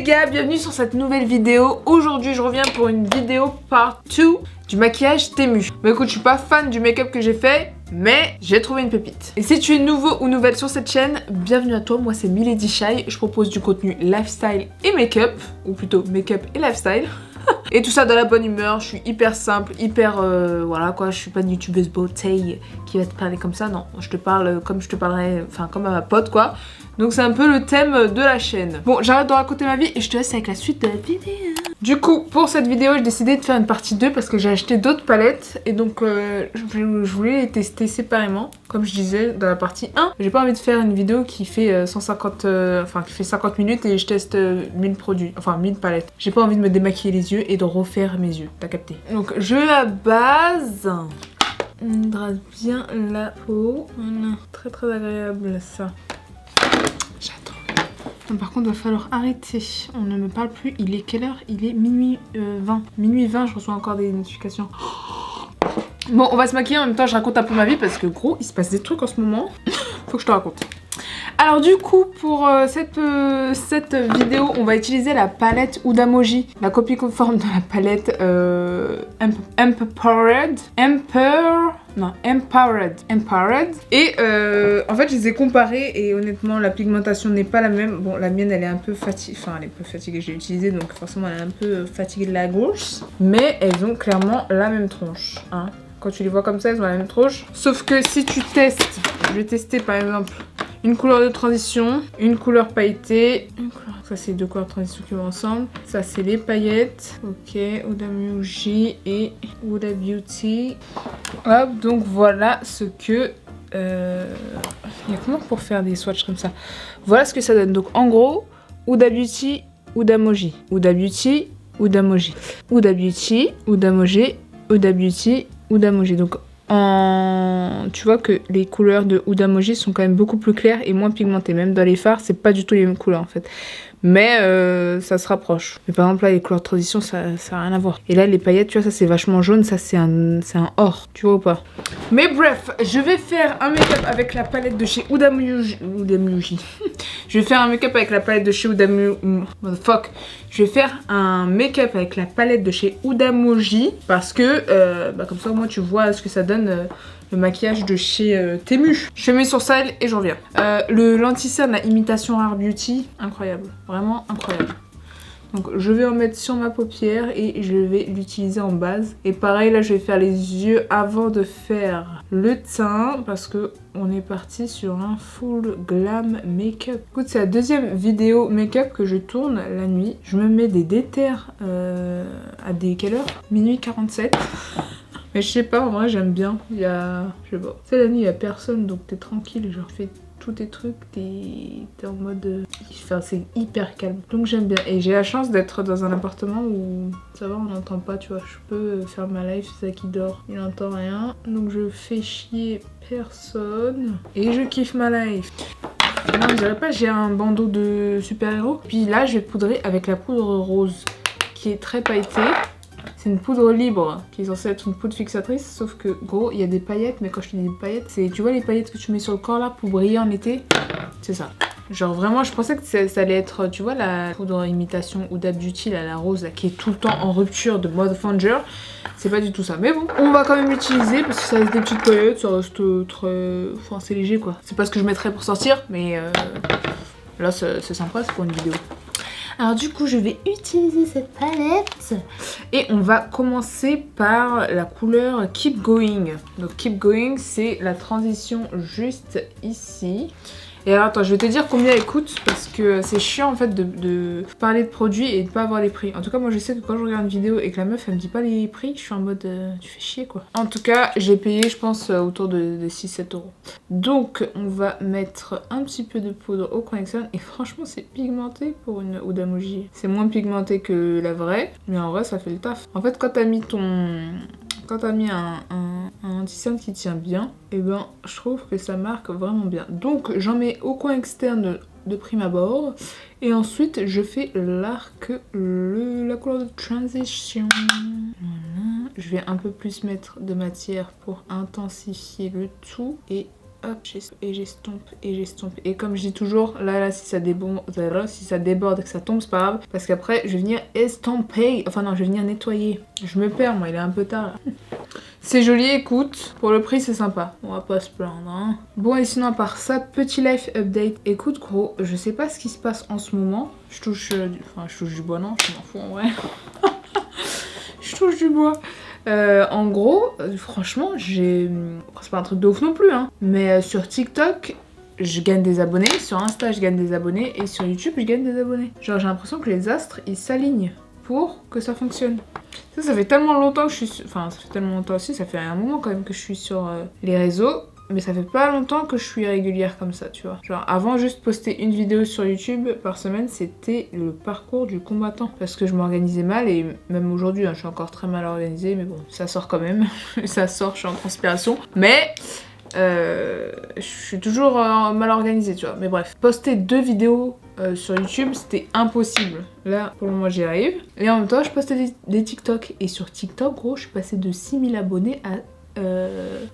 gars, bienvenue sur cette nouvelle vidéo. Aujourd'hui je reviens pour une vidéo part 2 du maquillage Temu. Bah écoute, je suis pas fan du make-up que j'ai fait, mais j'ai trouvé une pépite. Et si tu es nouveau ou nouvelle sur cette chaîne, bienvenue à toi, moi c'est Milady Shy. Je propose du contenu lifestyle et make-up, ou plutôt make-up et lifestyle. Et tout ça dans la bonne humeur, je suis hyper simple, hyper voilà quoi, je suis pas une youtubeuse beauté qui va te parler comme ça, non, je te parle comme je te parlerais, enfin comme à ma pote quoi. Donc c'est un peu le thème de la chaîne. Bon, j'arrête de raconter ma vie et je te laisse avec la suite de la vidéo. Du coup, pour cette vidéo, j'ai décidé de faire une partie 2 parce que j'ai acheté d'autres palettes et donc je voulais les tester séparément, comme je disais dans la partie 1. J'ai pas envie de faire une vidéo qui fait 150, enfin qui fait 50 minutes et je teste 1000 produits, enfin 1000 palettes. J'ai pas envie de me démaquiller les yeux et de refaire mes yeux, t'as capté. Donc je la base. On hydrate bien la peau. Voilà. Très très agréable ça. J'adore. Par contre, il va falloir arrêter. On ne me parle plus. Il est quelle heure? Il est minuit 20. Minuit 20, je reçois encore des notifications. Bon, on va se maquiller en même temps. Je raconte un peu ma vie parce que gros, il se passe des trucs en ce moment. Faut que je te raconte. Alors du coup, pour cette vidéo, on va utiliser la palette Huda-Moji, la copie conforme de la palette Empowered. Et en fait, je les ai comparées et honnêtement, la pigmentation n'est pas la même. Bon, la mienne, elle est un peu fatiguée. Enfin, elle est un peu fatiguée, j'ai utilisé, donc forcément, elle est un peu fatiguée de la gauche. Mais elles ont clairement la même tronche, hein. Quand tu les vois comme ça, elles ont la même tronche. Sauf que si tu testes, je vais tester par exemple une couleur de transition, une couleur pailletée, une couleur... Ça c'est deux couleurs de transition qui vont ensemble. Ça c'est les paillettes. Ok, Huda-Moji et Huda Beauty. Hop, donc voilà ce que... Il y a comment pour faire des swatchs comme ça? Voilà ce que ça donne. Donc en gros, Huda Beauty, Huda-Moji. Huda Beauty, Huda-Moji. Huda Beauty, Huda-Moji. Huda Beauty, Huda-Moji. Donc tu vois que les couleurs de Huda-Moji sont quand même beaucoup plus claires et moins pigmentées. Même dans les fards, c'est pas du tout les mêmes couleurs en fait. Mais ça se rapproche. Mais par exemple là, les couleurs de transition, ça n'a rien à voir. Et là, les paillettes, tu vois, ça c'est vachement jaune, ça c'est un or. Tu vois ou pas? Mais bref, je vais faire un make-up avec la palette de chez Huda-Moji. Je vais faire un make-up avec la palette de chez Huda-Moji. Motherfuck. Je vais faire un make-up avec la palette de chez Huda-Moji parce que bah, comme ça au moins tu vois ce que ça donne le maquillage de chez Temu. Je fais mes sourcils et je reviens. Le lentisseur de la imitation Rare Beauty, incroyable, vraiment incroyable. Donc je vais en mettre sur ma paupière et je vais l'utiliser en base. Et pareil là je vais faire les yeux avant de faire le teint parce que on est parti sur un full glam make-up. Écoute, c'est la deuxième vidéo make-up que je tourne la nuit. Je me mets des déterres à des quelle heure? Minuit 47. Mais je sais pas, en vrai j'aime bien. Il y a... je sais pas. Tu sais la nuit il y a personne donc t'es tranquille, genre fais tous tes trucs, t'es en mode... Enfin c'est hyper calme. Donc j'aime bien. Et j'ai la chance d'être dans un appartement où ça va, on n'entend pas, tu vois. Je peux faire ma life, c'est ça qui dort. Il n'entend rien. Donc je fais chier personne. Et je kiffe ma life. Non, je dirais pas, j'ai un bandeau de super-héros. Puis là je vais poudrer avec la poudre rose qui est très pailletée. C'est une poudre libre qui est censée être une poudre fixatrice, sauf que gros il y a des paillettes, mais quand je te dis des paillettes, c'est tu vois les paillettes que tu mets sur le corps là pour briller en été, c'est ça. Genre vraiment je pensais que ça allait être, tu vois la poudre imitation Huda Beauty là, la rose là, qui est tout le temps en rupture de Motherfucker, c'est pas du tout ça. Mais bon, on va quand même l'utiliser parce que ça reste des petites paillettes, ça reste très... Enfin c'est léger quoi. C'est pas ce que je mettrais pour sortir, mais là c'est sympa, c'est pour une vidéo. Alors du coup, je vais utiliser cette palette et on va commencer par la couleur Keep Going. Donc Keep Going, c'est la transition juste ici. Et alors attends, je vais te dire combien elle coûte parce que c'est chiant en fait de parler de produits et de pas avoir les prix. En tout cas moi je sais que quand je regarde une vidéo et que la meuf elle me dit pas les prix, je suis en mode tu fais chier quoi. En tout cas j'ai payé je pense autour de 6-7 euros. Donc on va mettre un petit peu de poudre au connection et franchement c'est pigmenté pour une Huda-Moji. C'est moins pigmenté que la vraie mais en vrai ça fait le taf. En fait quand t'as mis un anti-cerne qui tient bien, et ben je trouve que ça marque vraiment bien. Donc j'en mets au coin externe de prime abord et ensuite je fais l'arc, la couleur de transition. Voilà. Je vais un peu plus mettre de matière pour intensifier le tout et hop, et j'estompe, et j'estompe. Et comme je dis toujours, là, si ça déborde et que ça tombe, c'est pas grave. Parce qu'après, je vais venir estomper. Enfin non, je vais venir nettoyer. Je me perds, moi, il est un peu tard, là. C'est joli, écoute. Pour le prix, c'est sympa. On va pas se plaindre, hein. Bon, et sinon, à part ça, petit life update. Écoute, gros, je sais pas ce qui se passe en ce moment. Je touche du bois, non, je m'en fous, en vrai. Je touche du bois. En gros, franchement, c'est pas un truc de ouf non plus, hein. Mais sur TikTok, je gagne des abonnés. Sur Insta, je gagne des abonnés. Et sur YouTube, je gagne des abonnés. Genre, j'ai l'impression que les astres, ils s'alignent pour que ça fonctionne. Ça fait tellement longtemps que je suis... Enfin, ça fait tellement longtemps aussi, ça fait un moment quand même que je suis sur les réseaux. Mais ça fait pas longtemps que je suis régulière comme ça, tu vois. Genre, avant, juste poster une vidéo sur YouTube par semaine, c'était le parcours du combattant. Parce que je m'organisais mal, et même aujourd'hui, hein, je suis encore très mal organisée, mais bon, ça sort quand même. Ça sort, je suis en transpiration. Mais... je suis toujours mal organisée, tu vois. Mais bref, poster 2 vidéos sur YouTube, c'était impossible. Là, pour le moment, j'y arrive. Et en même temps, je postais des TikTok. Et sur TikTok, gros, je suis passée de 6000 abonnés à...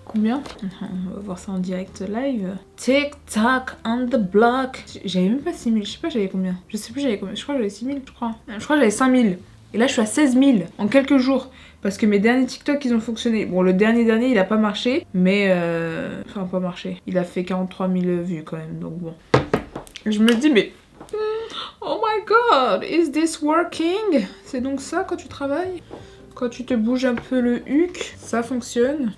combien? On va voir ça en direct live. TikTok on the block. J'avais même pas 6000, je sais pas j'avais combien. Je sais plus j'avais combien, je crois que j'avais 6000, je crois. Je crois que j'avais 5000. Et là je suis à 16 000 en quelques jours. Parce que mes derniers TikTok ils ont fonctionné. Bon, le dernier il a pas marché. Mais enfin pas marché. Il a fait 43 000 vues quand même, donc bon. Je me dis mais... Oh my god, is this working? C'est donc ça quand tu travailles? Quand tu te bouges un peu le huc, ça fonctionne.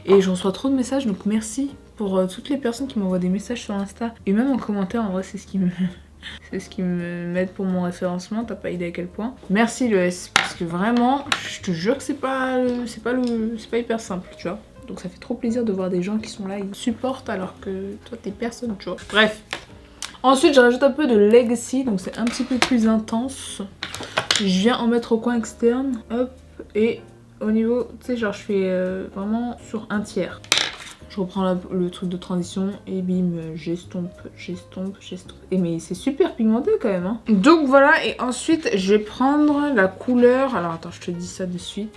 Et je reçois trop de messages, donc merci pour toutes les personnes qui m'envoient des messages sur Insta. Et même en commentaire, en vrai, c'est ce qui me... c'est ce qui me met pour mon référencement, t'as pas idée à quel point. Merci le S, parce que vraiment, je te jure que c'est pas hyper simple, tu vois. Donc ça fait trop plaisir de voir des gens qui sont là, ils supportent alors que toi t'es personne, tu vois. Bref. Ensuite, je rajoute un peu de Legacy, donc c'est un petit peu plus intense. Je viens en mettre au coin externe, hop. Et au niveau, tu sais, genre je fais vraiment sur un tiers. Je reprends le truc de transition et bim, j'estompe. Et mais c'est super pigmenté quand même, hein. Donc voilà, et ensuite je vais prendre la couleur. Alors attends, je te dis ça de suite.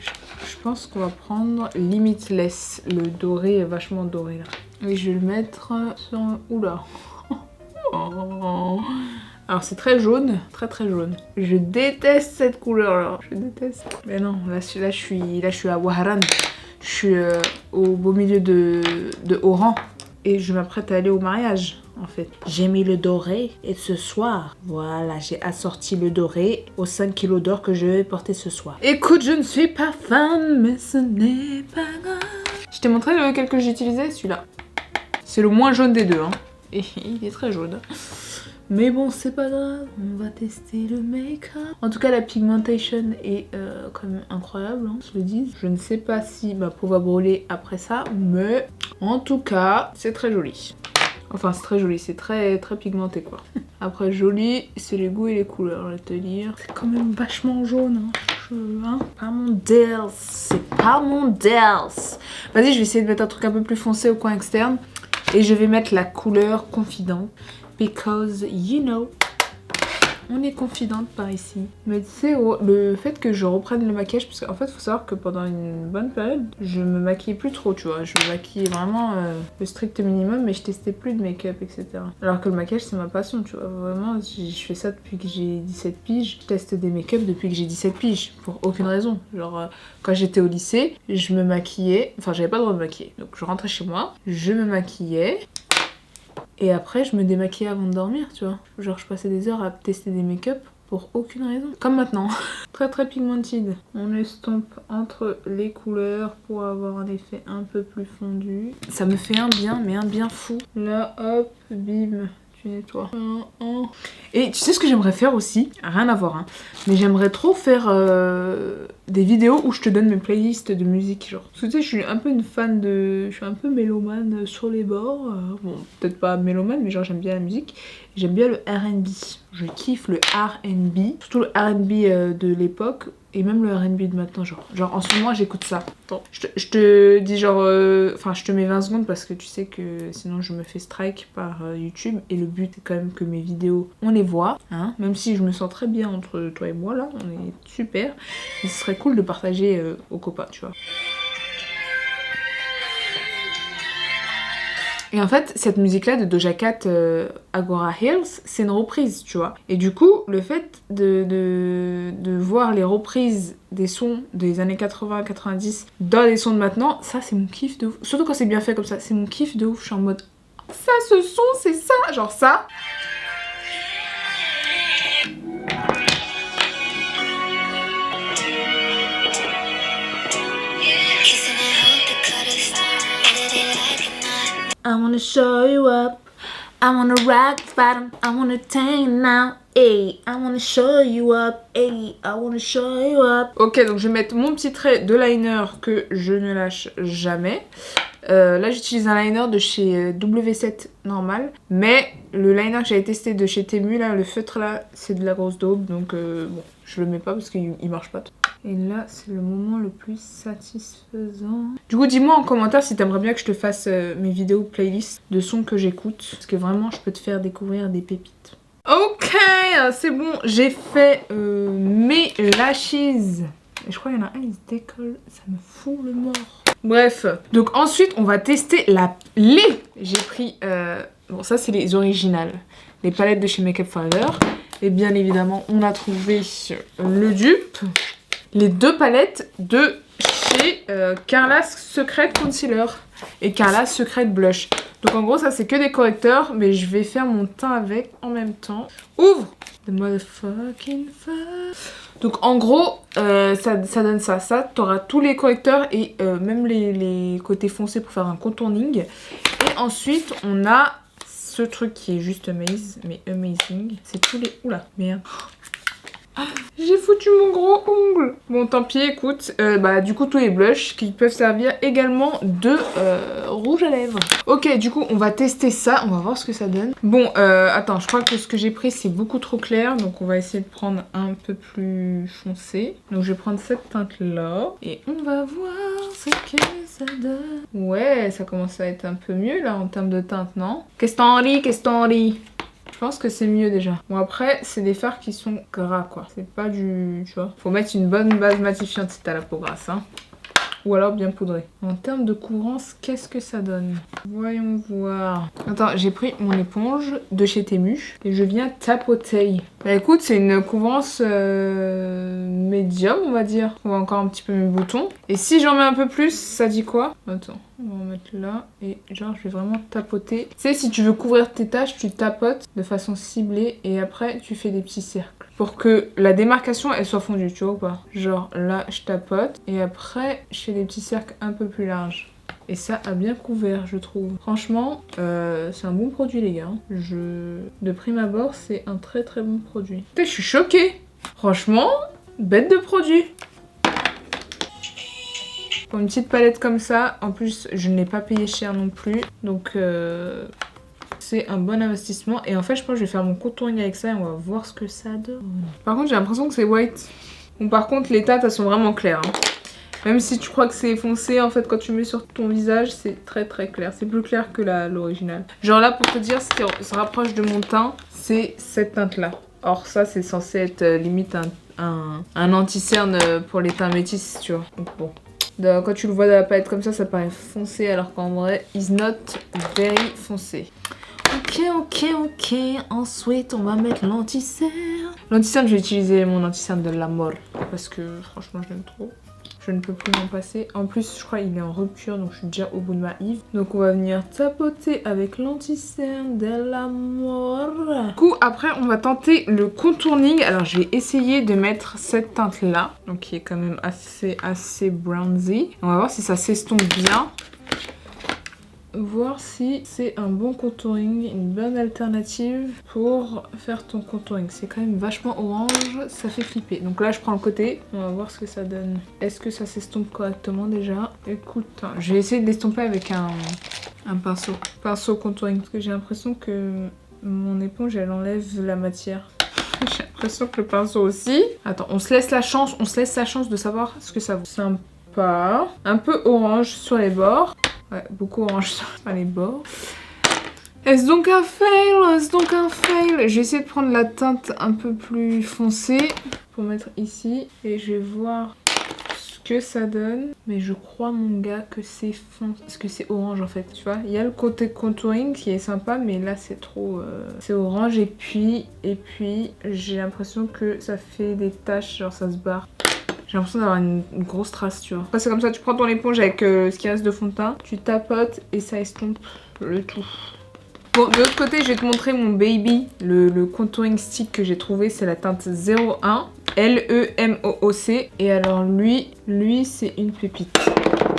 Je pense qu'on va prendre Limitless. Le doré est vachement doré là. Et je vais le mettre sur... Oula. Alors c'est très jaune, très jaune. Je déteste cette couleur là, je déteste. Mais non, là je suis à Waharan. Je suis au beau milieu de Oran. Et je m'apprête à aller au mariage en fait. J'ai mis le doré et ce soir, voilà, j'ai assorti le doré aux 5 kilos d'or que je vais porter ce soir. Écoute, je ne suis pas fan, mais ce n'est pas grave. Je t'ai montré lequel que j'utilisais, celui-là. C'est le moins jaune des deux, hein. Et il est très jaune. Mais bon, c'est pas grave, on va tester le make-up. En tout cas, la pigmentation est quand même incroyable, hein, je le dis. Je ne sais pas si ma peau va brûler après ça, mais en tout cas, c'est très joli. Enfin, c'est très joli, c'est très pigmenté, quoi. Après, joli, c'est les goûts et les couleurs, je vais te dire. C'est quand même vachement jaune, hein. Pas mon Dels, c'est pas mon Dels. Vas-y, je vais essayer de mettre un truc un peu plus foncé au coin externe. Et je vais mettre la couleur confident. Because, you know, on est confidente par ici. Mais tu sais, le fait que je reprenne le maquillage, parce qu'en fait, il faut savoir que pendant une bonne période, je me maquillais plus trop, tu vois. Je me maquillais vraiment le strict minimum, mais je testais plus de make-up, etc. Alors que le maquillage, c'est ma passion, tu vois. Vraiment, je fais ça depuis que j'ai 17 piges. Je teste des make-up depuis que j'ai 17 piges, pour aucune raison. Genre, quand j'étais au lycée, je me maquillais, enfin, j'avais pas le droit de me maquiller. Donc, je rentrais chez moi, je me maquillais. Et après, je me démaquillais avant de dormir, tu vois. Genre, je passais des heures à tester des make-up pour aucune raison. Comme maintenant. Très pigmented. On estompe entre les couleurs pour avoir un effet un peu plus fondu. Ça me fait un bien, mais un bien fou. Là, hop, bim. Tu nettoies. Et tu sais ce que j'aimerais faire aussi? Rien à voir, hein. Mais j'aimerais trop faire des vidéos où je te donne mes playlists de musique, genre. Parce que tu sais, je suis un peu une fan de... Je suis un peu mélomane sur les bords. Bon, peut-être pas mélomane, mais genre j'aime bien la musique. J'aime bien le R&B. Je kiffe le R&B. Surtout le R&B de l'époque. Et même le R&B de maintenant, genre en ce moment j'écoute ça. Attends, je te dis genre, enfin je te mets 20 secondes parce que tu sais que sinon je me fais strike par YouTube. Et le but c'est quand même que mes vidéos, on les voit, hein. Même si je me sens très bien entre toi et moi là, on est super. Mais ce serait cool de partager aux copains, tu vois. Et en fait, cette musique-là de Doja Cat, Agora Hills, c'est une reprise, tu vois. Et du coup, le fait de voir les reprises des sons des années 80-90 dans les sons de maintenant, ça c'est mon kiff de ouf. Surtout quand c'est bien fait comme ça, c'est mon kiff de ouf. Je suis en mode, ça, ce son, c'est ça, genre ça. I wanna show you up, I wanna rock the bottom, I wanna tell you now, hey, I wanna show you up, hey, I wanna show you up. Ok, donc je vais mettre mon petit trait de liner que je ne lâche jamais. Là j'utilise un liner de chez W7 normal, mais le liner que j'avais testé de chez Temu, là, le feutre là, c'est de la grosse daube, donc bon, je le mets pas parce qu'il marche pas. Et là, c'est le moment le plus satisfaisant. Du coup, dis-moi en commentaire si t'aimerais bien que je te fasse mes vidéos playlist de sons que j'écoute. Parce que vraiment, je peux te faire découvrir des pépites. Ok, c'est bon. J'ai fait mes lashes. Et je crois qu'il y en a un, il se décolle. Ça me fout le mort. Bref. Donc ensuite, on va tester les. J'ai pris... bon, ça, c'est les originales. Les palettes de chez Makeup Forever. Et bien évidemment, on a trouvé le dupe. Les deux palettes de chez Carla's Secret Concealer et Carla's Secret Blush. Donc en gros ça c'est que des correcteurs, mais je vais faire mon teint avec en même temps. Ouvre the motherfucking fire. Donc en gros ça donne ça. Ça t'auras tous les correcteurs et même les côtés foncés pour faire un contouring. Et ensuite on a ce truc qui est juste amazing. C'est tous les... Oula merde. J'ai foutu mon gros ongle. Bon, tant pis, écoute. Du coup, tous les blushs qui peuvent servir également de rouge à lèvres. Ok, du coup, on va tester ça. On va voir ce que ça donne. Bon, attends, je crois que ce que j'ai pris, c'est beaucoup trop clair. Donc, on va essayer de prendre un peu plus foncé. Donc, je vais prendre cette teinte-là. Et on va voir ce que ça donne. Ouais, ça commence à être un peu mieux, là, en termes de teinte, non? Qu'est-ce t'en ris? Je pense que c'est mieux déjà. Bon après, c'est des fards qui sont gras quoi. C'est pas du... tu vois. Faut mettre une bonne base matifiante si t'as la peau grasse hein. Ou alors bien poudrée. En termes de couvrance, qu'est-ce que ça donne? Voyons voir. Attends, j'ai pris mon éponge de chez Temu. Et je viens tapoter. Bah écoute, c'est une couvrance médium on va dire. On voit encore un petit peu mes boutons. Et si j'en mets un peu plus, ça dit quoi? Attends. On va en mettre là et genre je vais vraiment tapoter. Tu sais, si tu veux couvrir tes taches, tu tapotes de façon ciblée et après tu fais des petits cercles. Pour que la démarcation elle soit fondue, tu vois ou pas? Genre là je tapote et après je fais des petits cercles un peu plus larges. Et ça a bien couvert je trouve. Franchement, c'est un bon produit les gars. De prime abord, c'est un très très bon produit. Putain, je suis choquée. Franchement, bête de produit. Pour une petite palette comme ça, en plus je ne l'ai pas payé cher non plus, donc c'est un bon investissement. Et en fait je pense que je vais faire mon contouring avec ça et on va voir ce que ça donne. Par contre j'ai l'impression que c'est white. Bon par contre les teintes elles sont vraiment claires hein. Même si tu crois que c'est foncé, en fait quand tu mets sur ton visage c'est très très clair. C'est plus clair que l'original. Genre là pour te dire ce qui se rapproche de mon teint, c'est cette teinte là. Or ça c'est censé être limite un anti-cerne pour les teints métis tu vois. Donc bon. Quand tu le vois dans la palette comme ça paraît foncé alors qu'en vrai, is not very foncé. Ok. Ensuite, on va mettre l'anti-cerne. L'anti-cerne, je vais utiliser mon anti-cerne de l'amour parce que franchement, je l'aime trop. Je ne peux plus m'en passer. En plus, je crois qu'il est en rupture, donc je suis déjà au bout de ma Yves. Donc on va venir tapoter avec l'anti-cerne de l'amour. Du coup, après, on va tenter le contouring. Alors, je vais essayer de mettre cette teinte-là, donc qui est quand même assez bronzy. On va voir si ça s'estompe bien. Voir si c'est un bon contouring, une bonne alternative pour faire ton contouring. C'est quand même vachement orange, ça fait flipper. Donc là je prends le côté, on va voir ce que ça donne. Est-ce que ça s'estompe correctement déjà? Écoute, je vais essayer de l'estomper avec un pinceau contouring parce que j'ai l'impression que mon éponge elle enlève la matière. J'ai l'impression que le pinceau aussi. Attends, on se laisse la chance de savoir ce que ça vaut. Sympa, un peu orange sur les bords. Ouais, beaucoup orange sur les bords. Est-ce donc un fail? Je vais essayer de prendre la teinte un peu plus foncée pour mettre ici. Et je vais voir ce que ça donne. Mais je crois, mon gars, que c'est fond. Parce que c'est orange en fait, tu vois. Il y a le côté contouring qui est sympa, mais là c'est trop... C'est orange et puis j'ai l'impression que ça fait des taches, genre ça se barre. J'ai l'impression d'avoir une grosse trace, tu vois. Après c'est comme ça, tu prends ton éponge avec ce qui reste de fond de teint, tu tapotes et ça estompe le tout. Bon, de l'autre côté, je vais te montrer mon baby, le contouring stick que j'ai trouvé, c'est la teinte 01, LEMOOC. Et alors lui c'est une pépite.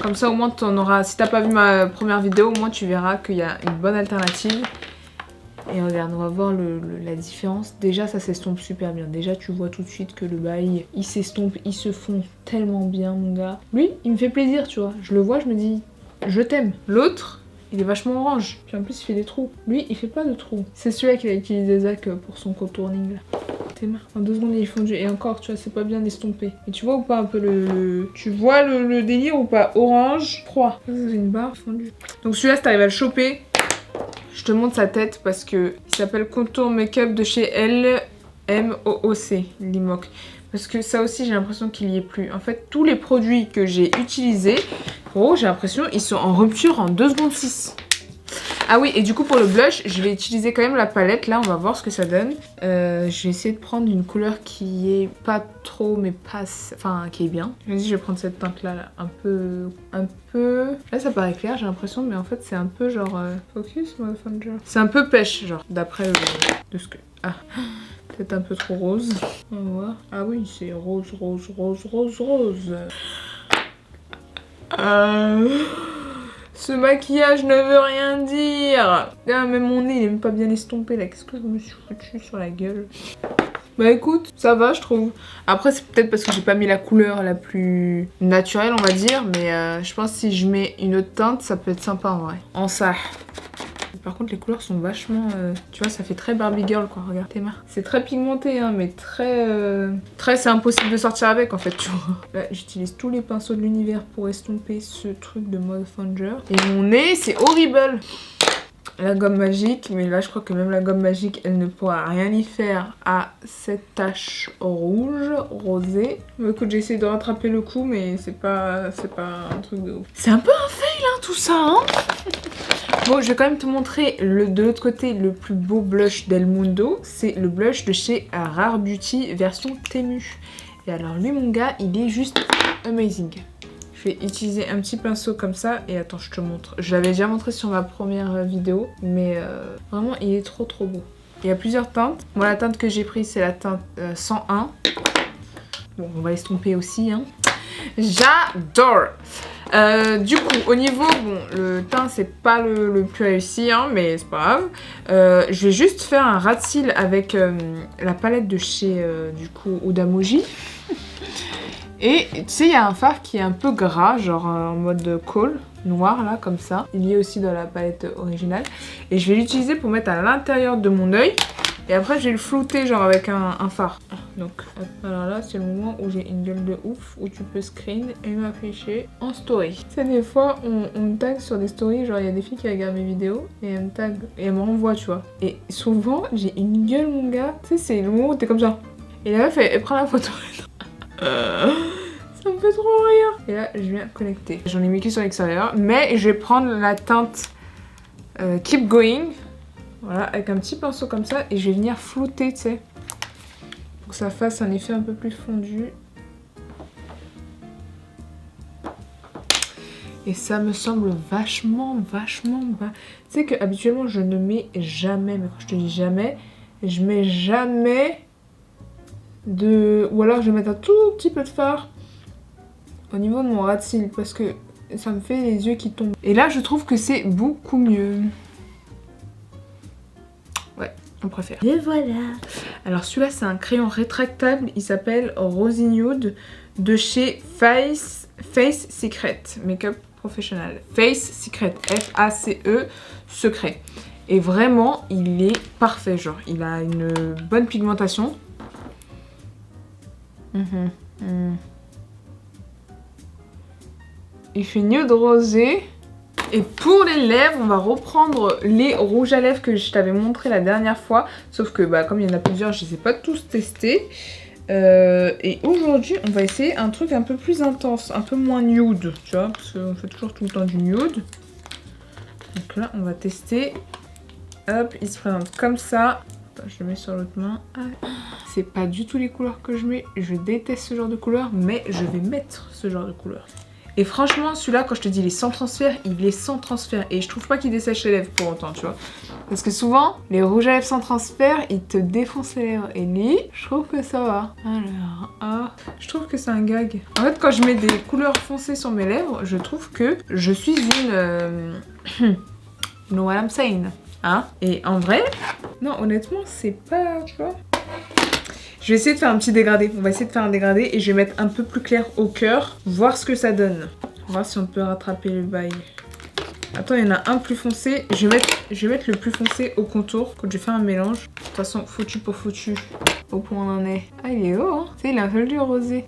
Comme ça au moins tu en auras, si t'as pas vu ma première vidéo, au moins tu verras qu'il y a une bonne alternative. Et regarde, on va voir la différence. Déjà ça s'estompe super bien. Déjà tu vois tout de suite que le bail, il s'estompe, il se fond tellement bien mon gars. Lui, il me fait plaisir, tu vois. Je le vois, je me dis, je t'aime. L'autre, il est vachement orange. Puis en plus, il fait des trous. Lui, il fait pas de trous. C'est celui-là qu'il a utilisé Zach pour son contouring là. Tes mains. En 2 secondes, il est fondu. Et encore, tu vois, c'est pas bien estompé. Et tu vois ou pas un peu Tu vois le délire ou pas? Orange, froid. Ça, c'est une barre fondue. Donc celui-là, si t'arrives à le choper, je te montre sa tête parce que il s'appelle Contour Make-up de chez LMOOC, Limoc. Parce que ça aussi, j'ai l'impression qu'il y est plus. En fait, tous les produits que j'ai utilisés, gros, j'ai l'impression ils sont en rupture en 2 secondes 6. Ah oui, et du coup, pour le blush, je vais utiliser quand même la palette. Là, on va voir ce que ça donne. Je vais essayer de prendre une couleur qui est pas trop, mais pas... Enfin, qui est bien. Vas-y, je vais prendre cette teinte-là, là. Un peu... Là, ça paraît clair, j'ai l'impression, mais en fait, c'est un peu genre... Focus, motherfucker. C'est un peu pêche, genre, d'après de ce que... Ah, peut-être un peu trop rose. On va voir. Ah oui, c'est rose, rose, rose, rose, rose. Ce maquillage ne veut rien dire. Ah, même mon nez, il est même pas bien estompé, là. Qu'est-ce que je me suis foutu sur la gueule? Bah écoute, ça va, je trouve. Après, c'est peut-être parce que j'ai pas mis la couleur la plus naturelle, on va dire. Mais je pense que si je mets une autre teinte, ça peut être sympa en vrai. En ça. Par contre, les couleurs sont vachement... tu vois, ça fait très Barbie Girl, quoi. Regarde tes mains. C'est très pigmenté, hein, mais très... c'est impossible de sortir avec, en fait, tu vois. Là, j'utilise tous les pinceaux de l'univers pour estomper ce truc de Mudfinger. Et mon nez, c'est horrible. La gomme magique, mais là, je crois que même la gomme magique, elle ne pourra rien y faire à cette tache rouge, rosée. Écoute, j'ai essayé de rattraper le coup, mais c'est pas un truc de ouf. C'est un peu un fail, hein, tout ça, hein. Bon, je vais quand même te montrer de l'autre côté le plus beau blush d'El Mundo. C'est le blush de chez Rare Beauty version Temu. Et alors lui, mon gars, il est juste amazing. Je vais utiliser un petit pinceau comme ça. Et attends, je te montre. Je l'avais déjà montré sur ma première vidéo. Mais vraiment, il est trop trop beau. Il y a plusieurs teintes. Moi, la teinte que j'ai prise, c'est la teinte 101. Bon, on va estomper aussi, hein. J'adore. Du coup, au niveau, bon, le teint c'est pas le plus réussi, hein, mais c'est pas grave. Je vais juste faire un ras de cils avec la palette de chez, du coup, Huda-Moji. Et tu sais, il y a un fard qui est un peu gras, genre en mode coal, noir là, comme ça. Il y est aussi dans la palette originale. Et je vais l'utiliser pour mettre à l'intérieur de mon œil. Et après, je vais le flouter genre avec un fard. Donc, alors là, c'est le moment où j'ai une gueule de ouf, où tu peux screen et m'afficher en story. Tu sais, des fois, on me tag sur des stories, genre il y a des filles qui regardent mes vidéos et elles me tag et elles me renvoient, tu vois. Et souvent, j'ai une gueule, mon gars. Tu sais, c'est le moment où t'es comme ça. Et la meuf, elle prend la photo. Ça me fait trop rire. Et là, je viens connecter. J'en ai mis que sur l'extérieur, mais je vais prendre la teinte Keep Going. Voilà, avec un petit pinceau comme ça, et je vais venir flouter, tu sais, pour que ça fasse un effet un peu plus fondu. Et ça me semble vachement bas. Tu sais que habituellement je ne mets jamais, mais quand je te dis jamais, je mets jamais de... Ou alors je vais mettre un tout petit peu de fard au niveau de mon ras de cils, parce que ça me fait les yeux qui tombent. Et là, je trouve que c'est beaucoup mieux. Ouais, on préfère. Et voilà. Alors celui-là, c'est un crayon rétractable. Il s'appelle Rosy Nude de chez Face Secret Makeup Professional. Face Secret, F-A-C-E, secret. Et vraiment, il est parfait. Genre, il a une bonne pigmentation. Il fait nude rosé. Et pour les lèvres, on va reprendre les rouges à lèvres que je t'avais montré la dernière fois. Sauf que bah, comme il y en a plusieurs, je ne les ai pas tous testés. Et aujourd'hui, on va essayer un truc un peu plus intense, un peu moins nude, tu vois, parce qu'on fait toujours tout le temps du nude. Donc là, on va tester. Hop, il se présente comme ça. Attends, je le mets sur l'autre main. C'est pas du tout les couleurs que je mets. Je déteste ce genre de couleurs, mais je vais mettre ce genre de couleurs. Et franchement, celui-là, quand je te dis il est sans transfert, il est sans transfert. Et je trouve pas qu'il dessèche les lèvres pour autant, tu vois. Parce que souvent, les rouges à lèvres sans transfert, ils te défoncent les lèvres. Et lui, je trouve que ça va. Alors, je trouve que c'est un gag. En fait, quand je mets des couleurs foncées sur mes lèvres, je trouve que je suis une... you know what I'm saying, hein? Et en vrai, non, honnêtement, c'est pas, tu vois... Je vais essayer de faire un petit dégradé. On va essayer de faire un dégradé et je vais mettre un peu plus clair au cœur. Voir ce que ça donne. Voir si on peut rattraper le bail. Attends, il y en a un plus foncé. Je vais mettre le plus foncé au contour. Quand je vais faire un mélange. De toute façon, foutu pour foutu. Au point on en est. Ah, il est haut, hein. Tu sais, il a un peu du rosé.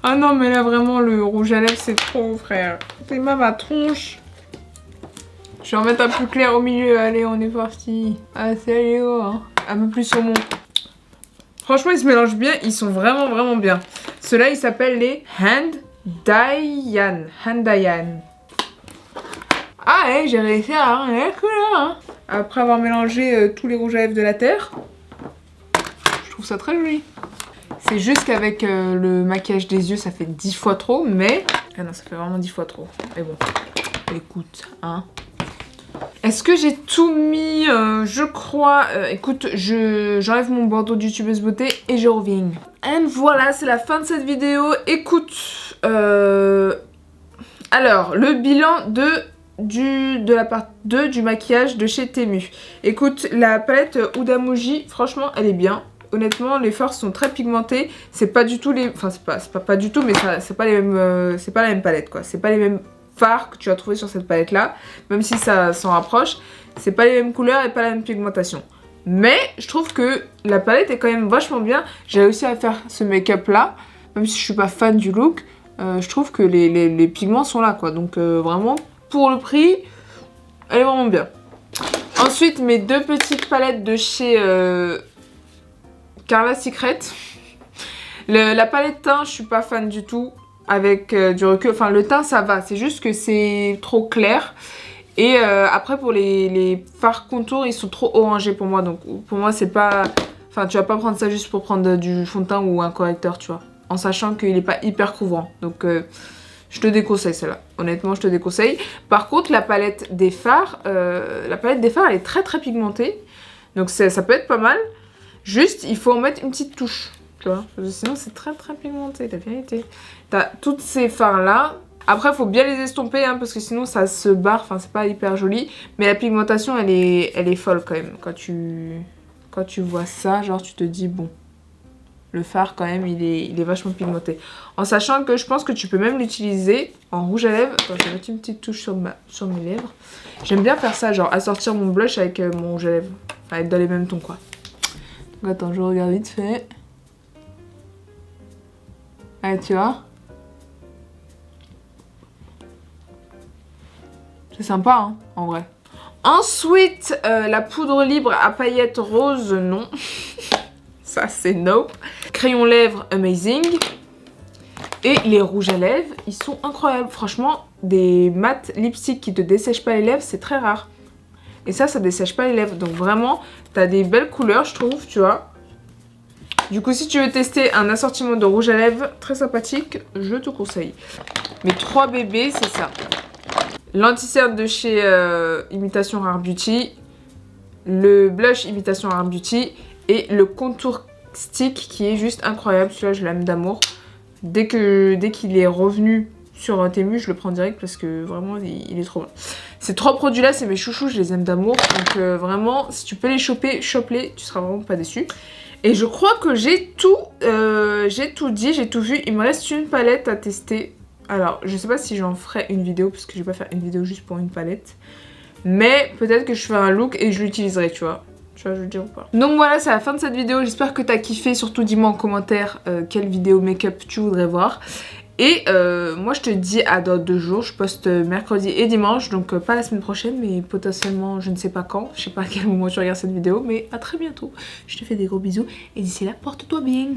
Ah non, mais là, vraiment, le rouge à lèvres, c'est trop, frère. C'est même ma tronche. Je vais en mettre un plus clair au milieu, allez on est parti. Ah c'est Léo, hein. Un peu plus saumon. Franchement ils se mélangent bien, ils sont vraiment bien. Ceux-là ils s'appellent les Handayan. Ah ouais, j'ai réussi à avoir la couleur, hein. Après avoir mélangé tous les rouges à lèvres de la terre, je trouve ça très joli. C'est juste qu'avec le maquillage des yeux ça fait 10 fois trop, mais... Ah non ça fait vraiment 10 fois trop. Mais bon, écoute, hein. Est-ce que j'ai tout mis? Je crois. Écoute, j'enlève mon bandeau de youtubeuse beauté et je reviens. Et voilà, c'est la fin de cette vidéo. Écoute, alors, le bilan de la part 2 du maquillage de chez Temu. Écoute, la palette Huda Moji, franchement, elle est bien. Honnêtement, les fards sont très pigmentés. C'est pas du tout les... Enfin, c'est pas du tout, mais c'est pas les mêmes... c'est pas la même palette, quoi. C'est pas les mêmes... fards que tu vas trouver sur cette palette là, même si ça s'en rapproche, c'est pas les mêmes couleurs et pas la même pigmentation, mais je trouve que la palette est quand même vachement bien. J'ai réussi à faire ce make-up là, même si je suis pas fan du look, je trouve que les pigments sont là quoi, donc vraiment pour le prix elle est vraiment bien. Ensuite mes deux petites palettes de chez Carla Secret. La palette teint je suis pas fan du tout. Avec du recul, enfin le teint ça va, c'est juste que c'est trop clair. Et après pour les fards contours ils sont trop orangés pour moi, donc pour moi c'est pas... Enfin tu vas pas prendre ça juste pour prendre du fond de teint ou un correcteur, tu vois. En sachant qu'il est pas hyper couvrant, donc je te déconseille celle-là, honnêtement je te déconseille. Par contre la palette des fards, elle est très pigmentée, donc ça peut être pas mal. Juste il faut en mettre une petite touche. Tu vois, sinon c'est très pigmenté, la vérité. T'as toutes ces fards là. Après faut bien les estomper hein, parce que sinon ça se barre, enfin c'est pas hyper joli. Mais la pigmentation elle est folle quand même. Quand tu vois ça, genre tu te dis bon, le fard quand même il est vachement pigmenté. En sachant que je pense que tu peux même l'utiliser en rouge à lèvres. Attends, je vais mettre une petite touche sur mes lèvres. J'aime bien faire ça, genre assortir mon blush avec mon rouge à lèvres. Enfin être dans les mêmes tons quoi. Donc attends, je regarde vite fait. Ah, tu vois, c'est sympa hein, en vrai. Ensuite, la poudre libre à paillettes roses, non. Ça c'est nope. Crayon lèvres amazing. Et les rouges à lèvres, ils sont incroyables. Franchement, des mat lipstick qui te dessèchent pas les lèvres, c'est très rare. Et ça dessèche pas les lèvres. Donc vraiment, t'as des belles couleurs, je trouve, tu vois. Du coup, si tu veux tester un assortiment de rouge à lèvres très sympathique, je te conseille. Mes 3 bébés, c'est ça. L'anti-cerne de chez Imitation Rare Beauty, le blush Imitation Rare Beauty et le contour stick qui est juste incroyable. Celui-là, je l'aime d'amour. Dès qu'il est revenu sur Temu, je le prends direct parce que vraiment, il est trop bon. Ces 3 produits-là, c'est mes chouchous, je les aime d'amour. Donc vraiment, si tu peux les choper, chope-les, tu seras vraiment pas déçu. Et je crois que j'ai tout dit, j'ai tout vu. Il me reste une palette à tester. Alors, je sais pas si j'en ferai une vidéo, parce que je vais pas faire une vidéo juste pour une palette. Mais peut-être que je ferai un look et je l'utiliserai, tu vois. Tu vois, je veux dire ou pas. Donc voilà, c'est la fin de cette vidéo. J'espère que t'as kiffé. Surtout, dis-moi en commentaire quelle vidéo make-up tu voudrais voir. Et moi je te dis à dans 2 jours, je poste mercredi et dimanche, donc pas la semaine prochaine mais potentiellement je ne sais pas quand, je sais pas à quel moment tu regardes cette vidéo, mais à très bientôt. Je te fais des gros bisous et d'ici là porte-toi bien.